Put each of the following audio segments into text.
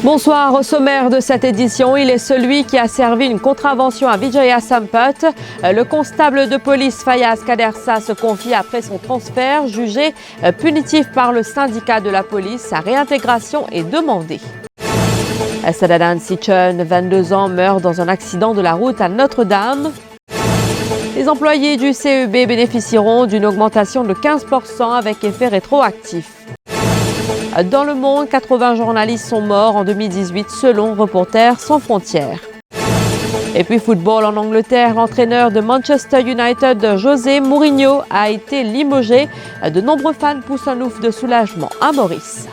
Bonsoir, au sommaire de cette édition, il est celui qui a servi une contravention à Vijaya Sampath. Le constable de police Fayaz Kadersa se confie après son transfert, jugé punitif par le syndicat de la police. Sa réintégration est demandée. Sadanan Sichon, 22 ans, meurt dans un accident de la route à Notre-Dame. Les employés du CEB bénéficieront d'une augmentation de 15% avec effet rétroactif. Dans le monde, 80 journalistes sont morts en 2018 selon Reporters sans frontières. Et puis football en Angleterre, l'entraîneur de Manchester United, José Mourinho, a été limogé. De nombreux fans poussent un ouf de soulagement à Maurice.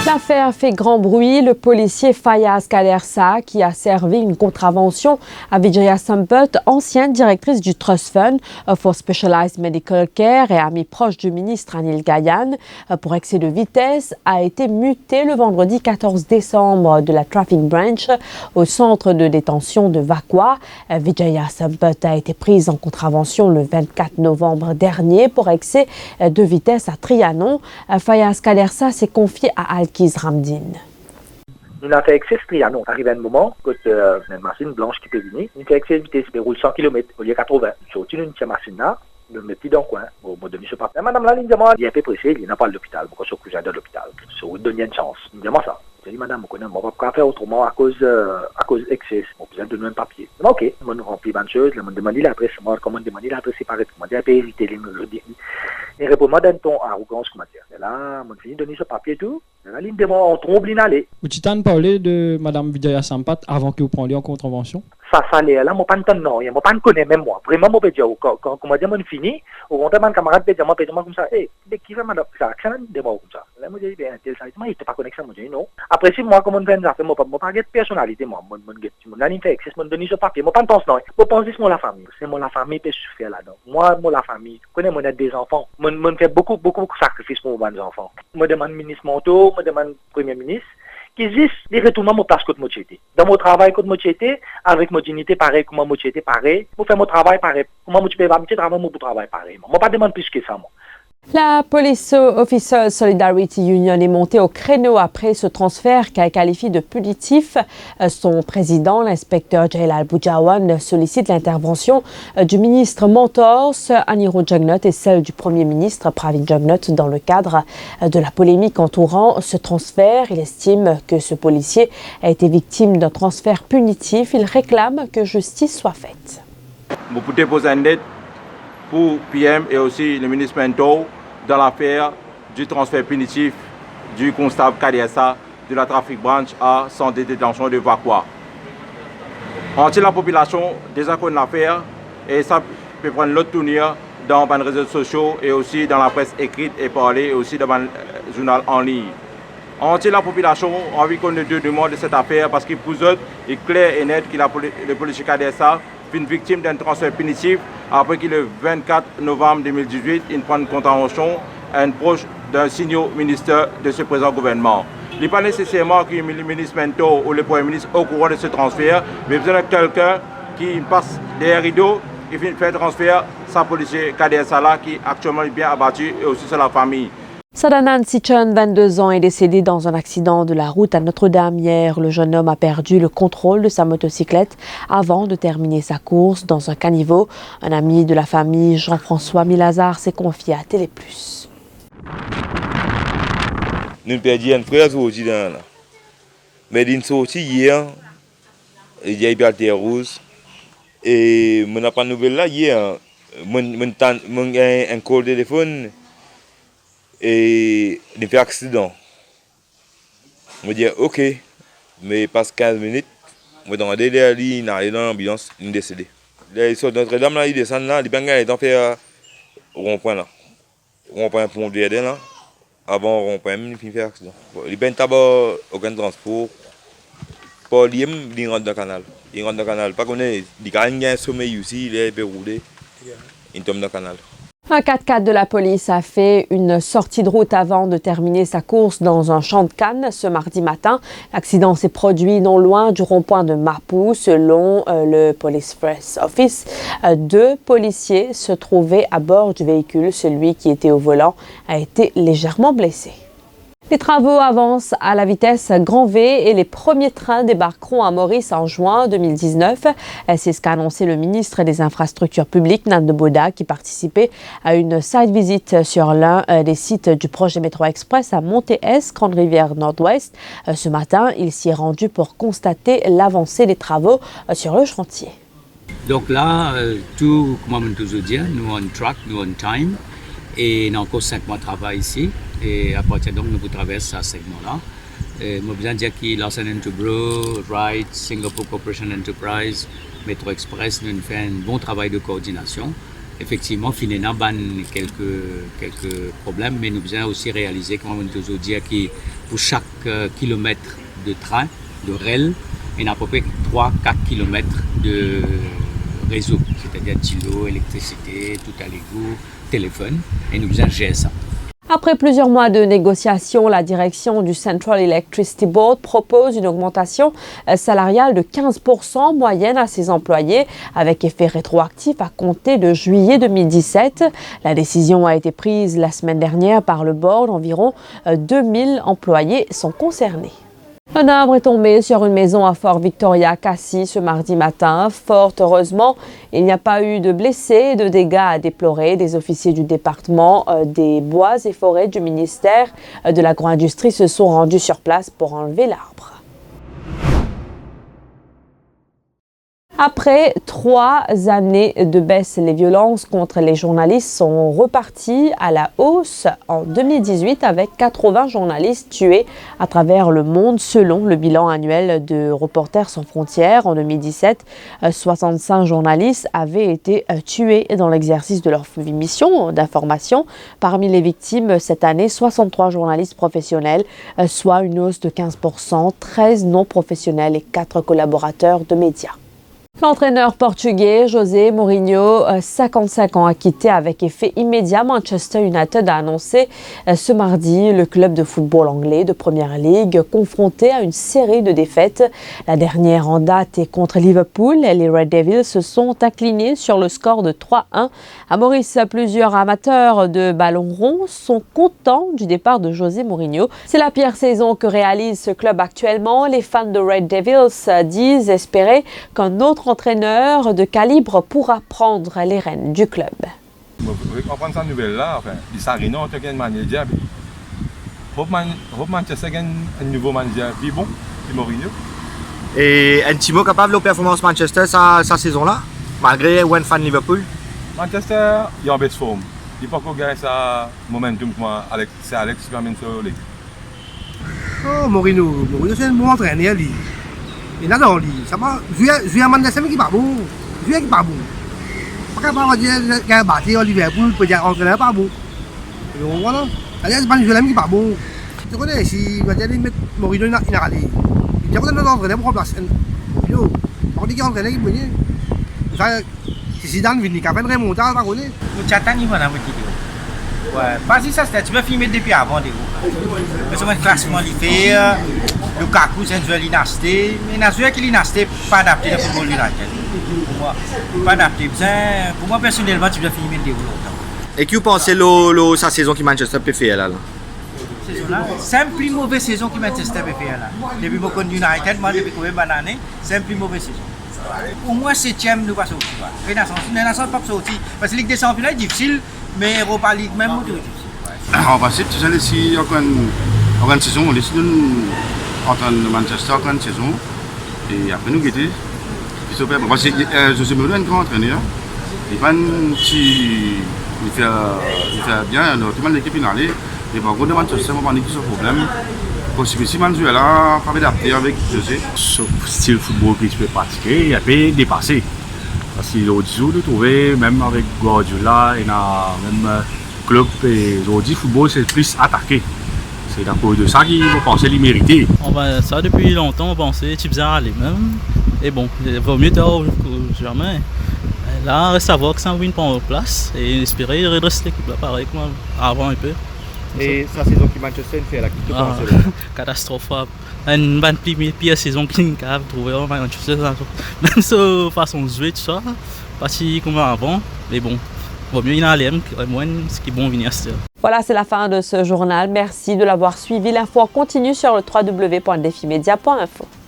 L'affaire fait grand bruit. Le policier Fayaz Kadersa, qui a servi une contravention à Vijaya Sampath, ancienne directrice du Trust Fund for Specialized Medical Care et amie proche du ministre Anil Gayan, pour excès de vitesse, a été muté le vendredi 14 décembre de la Traffic Branch au centre de détention de Vakwa. Vijaya Sampath a été prise en contravention le 24 novembre dernier pour excès de vitesse à Trianon. Fayaz Kadersa s'est confié à Alkiz Ramdin. Nous avons fait excès de Trianon. Arrivé un moment, quand une machine blanche qui peut venir, nous avons fait excès de vitesse, mais roule 100 km au lieu de 80. Nous sortis d'une machine là, nous mettons dans le coin, au mode de M. Papa. Madame la ligne de moi, il est un peu pressé, il n'a pas l'hôpital, pourquoi je suis à l'hôpital. Je vous donne une chance. Il me demande ça. J'ai dit, madame, on ne va pas faire autrement à cause excès. On a besoin de nous un papier. Ok, on nous remplit bonne chose, on me demande l'adresse, comment on demande l'adresse séparée, comment on peut éviter les mélodies. Et répond-moi d'un ton arrogance, comment dire. Et là, on finit de donner ce papier et tout. Et la ligne de moi, on trompe l'inhalé. Vous t'en parlé de madame Vijaya Sampath avant que vous preniez en contravention? Ça allait là, moi pas de non, moi pas de connaître même moi. Vraiment, moi peux dire quand comment dire on finit, au contraire mon camarade peut dire moi comme ça, qui fait madame ça, ça de moi comme ça. Là moi j'ai bien tel ça, moi il était pas connexion moi j'ai non. Après si moi comme on fait ça, moi pas de personnalité moi, mon là il fait excès, mon donner ce papier, moi pas de pense non. Moi pense moi la famille, c'est moi la famille peut souffrir là-dedans. Moi la famille, connais moi des enfants, moi fait beaucoup de sacrifices pour mes enfants. Moi demande ministre Monto, moi demande premier ministre qui existe des retournements mon place contre moi j'étais. Dans mon travail contre moi j'étais, avec mon dignité pareil, comment moi j'étais pareil, pour faire mon travail pareil, comment moi je peux faire mon travail pareil. Moi pas demande plus que ça moi. La Police Officer Solidarity Union est montée au créneau après ce transfert qu'elle qualifie de punitif. Son président, l'inspecteur Jailal Boujawan, sollicite l'intervention du ministre Mentors, Anirudh Jugnauth, et celle du Premier ministre Pravind Jugnauth dans le cadre de la polémique entourant ce transfert. Il estime que ce policier a été victime d'un transfert punitif. Il réclame que justice soit faite. Pour PM et aussi le ministre Mento dans l'affaire du transfert punitif du constable Kadersa de la Traffic Branch à centre de détention de Vakwa. On tient la population déjà qu'on l'affaire et ça peut prendre l'autre tournure dans les réseaux sociaux et aussi dans la presse écrite et parlée et aussi dans le journal en ligne. On tient la population envie qu'on ne demande de cette affaire parce que pour eux, il est clair et net que le policier Kadersa une victime d'un transfert punitif après que le 24 novembre 2018, il prend une contravention à un proche d'un senior ministre de ce présent gouvernement. Il n'est pas nécessairement que le ministre Mento ou le Premier ministre au courant de ce transfert, mais besoin de quelqu'un qui passe derrière rideau et fait transfert sa policier Kadersa là qui actuellement est bien abattu et aussi sur la famille. Sadanan Sichon, 22 ans, est décédé dans un accident de la route à Notre-Dame hier. Le jeune homme a perdu le contrôle de sa motocyclette avant de terminer sa course dans un caniveau. Un ami de la famille, Jean-François Milazar, s'est confié à Télé+. Nous perdons un frère aujourd'hui là. Mais il est sorti hier, il y a eu des rouges. Et je n'ai pas de nouvelles là hier. J'ai un call de téléphone. Et il fait accident. Je dis ok, mais passe 15 minutes, je demande il est dans l'ambulance, il est décédé. Les sur Notre-Dame là, il descend là, il est en fait rond-point là. Rond-point pour le là. Avant rond-point, il fait accident. Il n'y a pas aucun transport. Pour lui, il rentre dans le canal. Il rentre dans le canal. Pas qu'on est, il a un sommeil aussi, il est roulé. Il tombe dans le canal. Un 4x4 de la police a fait une sortie de route avant de terminer sa course dans un champ de canne ce mardi matin. L'accident s'est produit non loin du rond-point de Mapu. Selon le Police Press Office, 2 policiers se trouvaient à bord du véhicule. Celui qui était au volant a été légèrement blessé. Les travaux avancent à la vitesse grand V et les premiers trains débarqueront à Maurice en juin 2019. C'est ce qu'a annoncé le ministre des Infrastructures publiques, Nan de Boda, qui participait à une site visite sur l'un des sites du projet Métro Express à Monté-Est, Grande-Rivière Nord-Ouest. Ce matin, il s'y est rendu pour constater l'avancée des travaux sur le chantier. Donc là, tout, comme on toujours dit, nous on track, nous on time. Et on a encore 5 mois de travail ici. Et à partir donc, nous traversons à ce segment-là. Je besoin de dire que Lawson Interbro, Wright, Singapore Corporation Enterprise, Metro Express, nous fait un bon travail de coordination. Effectivement, finalement, il y a quelques problèmes, mais nous besoin aussi réaliser, comme on toujours dit, que pour chaque kilomètre de train, de rail, il y a à peu près 3-4 km de réseau, c'est-à-dire l'eau, électricité, tout à l'égout, téléphone, et nous besoin de gérer ça. Après plusieurs mois de négociations, la direction du Central Electricity Board propose une augmentation salariale de 15% moyenne à ses employés, avec effet rétroactif à compter de juillet 2017. La décision a été prise la semaine dernière par le board. Environ 2000 employés sont concernés. Un arbre est tombé sur une maison à Fort Victoria, Cassis, ce mardi matin. Fort heureusement, il n'y a pas eu de blessés et de dégâts à déplorer. Des officiers du département des bois et forêts du ministère de l'agro-industrie se sont rendus sur place pour enlever l'arbre. Après 3 années de baisse, les violences contre les journalistes sont reparties à la hausse en 2018 avec 80 journalistes tués à travers le monde selon le bilan annuel de Reporters sans frontières. En 2017, 65 journalistes avaient été tués dans l'exercice de leur mission d'information. Parmi les victimes cette année, 63 journalistes professionnels, soit une hausse de 15%, 13 non professionnels et 4 collaborateurs de médias. L'entraîneur portugais José Mourinho, 55 ans, a quitté avec effet immédiat. Manchester United a annoncé ce mardi le club de football anglais de Première Ligue confronté à une série de défaites. La dernière en date est contre Liverpool. Les Red Devils se sont inclinés sur le score de 3-1. À Maurice, plusieurs amateurs de ballon rond sont contents du départ de José Mourinho. C'est la pire saison que réalise ce club actuellement. Les fans de Red Devils disent espérer qu'un autre entraîneur de calibre pourra prendre les rênes du club. Vous comprenez cette nouvelle-là, enfin, il s'arrête en tant que manager. Manchester a un nouveau manager plus bon, plus Mourinho. Et un petit mot capable de performance Manchester sa saison-là, malgré un fan Liverpool. Manchester est en baisse forme. Il n'a pas encore gagné sa momentum comme c'est Alex qui amène sur l'équipe. Oh, Mourinho c'est un bon entraîneur. Il adore lui. Ça va. Jouer à Manchester qui n'est pas bon. Jouer qui n'est pas bon. Pas capable de dire qu'il a battu à Liverpool pour dire entraîneur pas bon. Et voilà. C'est pas un joueur qui n'est pas bon. Tu connais, si il va dire Mourinho il a râlé. Il y a un entraîneur pour remplacer. On dit qu'il y a un entraîneur qui est venu. Si Zidane vient, il a fait une remontade, on connaît. Nous chattons niveau là, ouais, pas si ça c'était, tu peux filmer depuis avant des parce que le classement il fait Lukaku c'est un joueur dynasté, mais un joueur qui dynasté pas adapté au football United. Pour moi, pas adapté. Pour moi personnellement, tu dois filmer des longtemps. Et que vous pensez sa saison qui Manchester peut faire là? C'est une plus mauvaise saison que Manchester peut faire là. Depuis beaucoup de United, moi depuis combien d'années, c'est une plus mauvaise saison. Au moins 7e nous pas sortir. Renaissance pas sortir parce que Ligue des Champions est difficile, mais Europa League même est difficile. En principe, tu sais si encore une saison, on décide entre Manchester encore une saison et après nous guetter. Parce que José Mourinho est un grand entraîneur. Il fait bien, tout le monde l'équipe finale. Et par contre, Manchester va pas ce problème. Possible si Manchester là, pas adapté avec José. Ce style football qu'il peut pratiquer, il a pu dépasser. Parce qu'il a de trouver, même avec Guardiola, il a même club et aujourd'hui football c'est plus attaqué. C'est à cause de ça qu'il va penser les mériter. Ça depuis longtemps on pensait tu faisais aller même. Et bon, il vaut mieux tard que jamais. Là, reste à voir que ça win pas en place et espérer redresser l'équipe là pareil comme avant un peu. Et sa saison qui Manchester fait là, qui te pense catastrophe. Une pire saison qu'il a trouvé en Manchester. Même sa façon de jouer, tout ça, pas si comme avant. Mais bon, vaut mieux y aller, moins ce qui est bon venir à Voilà, c'est la fin de ce journal. Merci de l'avoir suivi. L'info continue sur le www.defimedia.info.